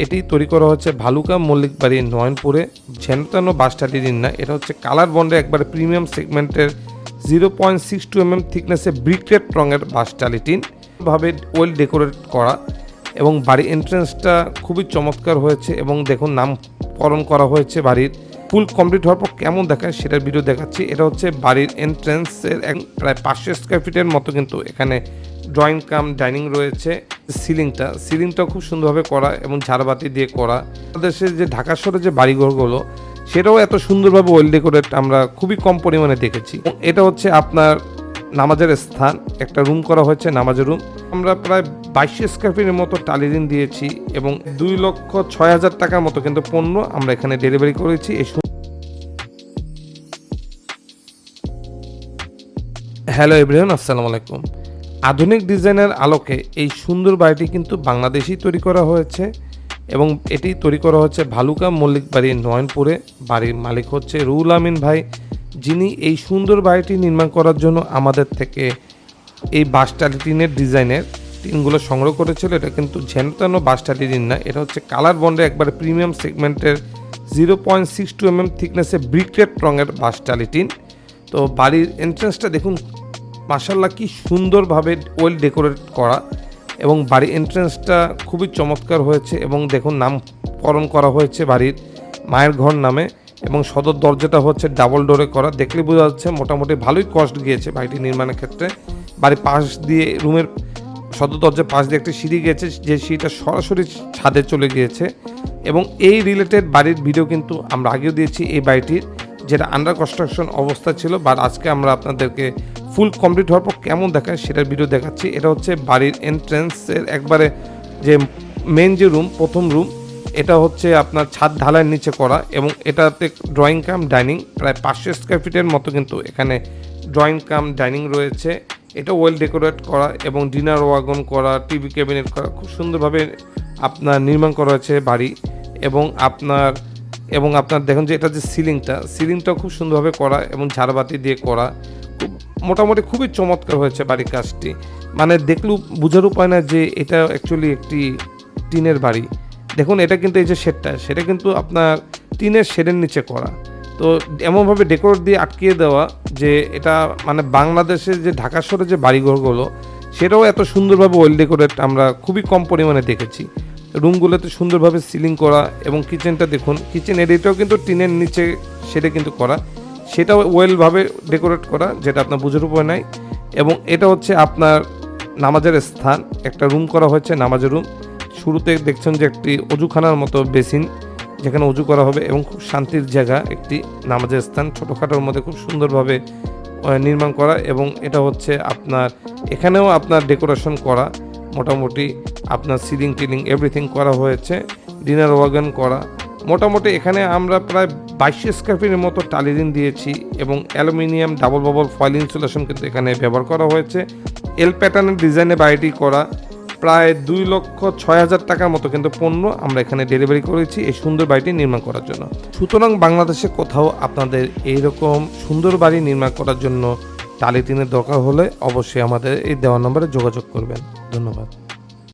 এটি তৈরি করা হচ্ছে ভালুকা মল্লিক বাড়ি নয়নপুরে, যেন বাসটালির না, এটা হচ্ছে কালার বন্ডে একবারে প্রিমিয়াম সেগমেন্টের 0.62 mm থিকনেসে ব্রিকরেড রঙের বাসটালিটিন ভাবে ওয়েল ডেকোরেট করা এবং বাড়ির এন্ট্রেন্সটা খুবই চমৎকার হয়েছে এবং দেখুন নামকরণ করা হয়েছে বাড়ির। ফুল কমপ্লিট হওয়ার পর কেমন দেখায় সেটার ভিডিও দেখাচ্ছি। এটা হচ্ছে বাড়ির এন্ট্রেন্সের প্রায় 500 স্কোয়ার ফিটের মতো কিন্তু এখানে ড্রয়িং কাম ডাইনিং রয়েছে। সিলিংটা খুব সুন্দরভাবে করা এবং ঝাড়বাতি দিয়ে করা। বাংলাদেশের যে ঢাকা শহরে যে বাড়িঘরগুলো সেটাও এত সুন্দরভাবে ওয়েল ডেকোরেট আমরা খুবই কম পরিমাণে দেখেছি। এটা হচ্ছে আপনার নামাজের স্থান, একটা রুম করা হয়েছে নামাজের রুম। আমরা প্রায় 2200 স্কোয়ার ফিটের মতো টালিরিন দিয়েছি এবং 2,06,000 টাকার মতো কিন্তু পণ্য আমরা এখানে ডেলিভারি করেছি। হ্যালো এভরিওয়ান, আসসালামু আলাইকুম। আধুনিক ডিজাইনের আলোকে এই সুন্দর বাড়িটি কিন্তু বাংলাদেশেই তৈরি করা হয়েছে এবং এটি তৈরি করা হচ্ছে ভালুকা মল্লিক বাড়ি নয়নপুরে। বাড়ির মালিক হচ্ছে রুহুল আমিন ভাই, যিনি এই সুন্দর বাড়িটি নির্মাণ করার জন্য আমাদের থেকে এই বাসটালি টিনের ডিজাইনের টিনগুলো সংগ্রহ করেছিল। এটা কিন্তু যেন বাসটালি টিন না, এটা হচ্ছে কালার বন্ডে একবারে প্রিমিয়াম সেগমেন্টের 0.62 mm থিকনেসে ব্রিকরেড রঙের বাসটালি টিন। তো বাড়ির এন্ট্রেন্সটা দেখুন, মাশাআল্লাহ কি সুন্দরভাবে ওয়েল ডেকোরেট করা এবং বাড়ির এন্ট্রেন্সটা খুবই চমৎকার হয়েছে এবং দেখুন নামকরণ করা হয়েছে বাড়ির মায়ের ঘর নামে এবং সদর দরজাটা হচ্ছে ডাবল ডোরে করা। দেখলে বোঝা যাচ্ছে মোটামুটি ভালোই কষ্ট গিয়েছে বাড়িটি নির্মাণের ক্ষেত্রে। বাড়ির পাশ দিয়ে রুমের সদর দরজার পাশ দিয়ে একটা সিঁড়ি গিয়েছে, যে সিঁড়িটা সরাসরি ছাদে চলে গিয়েছে এবং এই রিলেটেড বাড়ির ভিডিও কিন্তু আমরা আগেও দিয়েছি এই বাড়িটির, যেটা আন্ডার কনস্ট্রাকশন অবস্থা ছিল। বাট আজকে আমরা আপনাদেরকে ফুল কমপ্লিট হওয়ার পর কেমন দেখায় সেটার ভিডিও দেখাচ্ছি। এটা হচ্ছে বাড়ির এন্ট্রেন্সের একবারে যে মেন যে রুম, প্রথম রুম, এটা হচ্ছে আপনার ছাদ ঢালাইয়ের নিচে করা এবং এটাতে ড্রয়িং কাম ডাইনিং প্রায় 500 স্কোয়ার ফিটের মতো কিন্তু এখানে ড্রয়িং কাম ডাইনিং রয়েছে। এটা ওয়েল ডেকোরেট করা এবং ডিনার ওয়াগন করা, টিভি ক্যাবিনেট করা, খুব সুন্দরভাবে আপনার নির্মাণ করা হয়েছে বাড়ি। এবং আপনার দেখুন যে এটা যে সিলিংটাও খুব সুন্দরভাবে করা এবং ঝাড়বাতি দিয়ে করা, মোটামুটি খুবই চমৎকার হয়েছে বাড়ির কাজটি। মানে দেখলেও বোঝার উপায় না যে এটা অ্যাকচুয়ালি একটি টিনের বাড়ি। দেখুন এটা কিন্তু এই যে সেটা কিন্তু আপনার টিনের শেডের নিচে করা, তো এমনভাবে ডেকোরেট দিয়ে আটকিয়ে দেওয়া যে এটা মানে বাংলাদেশের যে ঢাকা শহরে যে বাড়িঘরগুলো সেটাও এত সুন্দরভাবে ওয়েল ডেকোরেট আমরা খুবই কম পরিমাণে দেখেছি। রুমগুলোতে সুন্দরভাবে সিলিং করা এবং কিচেনটা দেখুন, কিচেন এরিয়াটাও কিন্তু টিনের নিচে সেটা কিন্তু করা, সেটাও ওয়েলভাবে ডেকোরেট করা, যেটা আপনার বোঝার উপায় নাই। এবং এটা হচ্ছে আপনার নামাজের স্থান, একটা রুম করা হয়েছে নামাজের রুম। শুরুতে দেখছেন যে একটি অজুখানার মতো বেসিন, যেখানে অজু করা হবে এবং খুব শান্তির জায়গা একটি নামাজের স্থান, ছোটোখাটোর মধ্যে খুব সুন্দরভাবে নির্মাণ করা। এবং এটা হচ্ছে আপনার এখানেও আপনার ডেকোরেশন করা, মোটামুটি আপনার সিলিং টিলিং এভরিথিং করা হয়েছে, ডিনার ওয়াগন করা। মোটামুটি এখানে আমরা প্রায় 2200 স্কোয়ার ফিটের মতো টালিরিন দিয়েছি এবং aluminium double bubble foil insulation কিন্তু এখানে ব্যবহার করা হয়েছে। এল প্যাটার্নের ডিজাইনে বাড়িটি করা, প্রায় 2,06,000 টাকার মতো কিন্তু পণ্য আমরা এখানে ডেলিভারি করেছি এই সুন্দর বাড়িটি নির্মাণ করার জন্য। সুতরাং বাংলাদেশে কোথাও আপনাদের এইরকম সুন্দর বাড়ি নির্মাণ করার জন্য টালি টিনের দরকার হলে অবশ্যই আমাদের এই দেওয়া নম্বরে যোগাযোগ করবেন। ধন্যবাদ।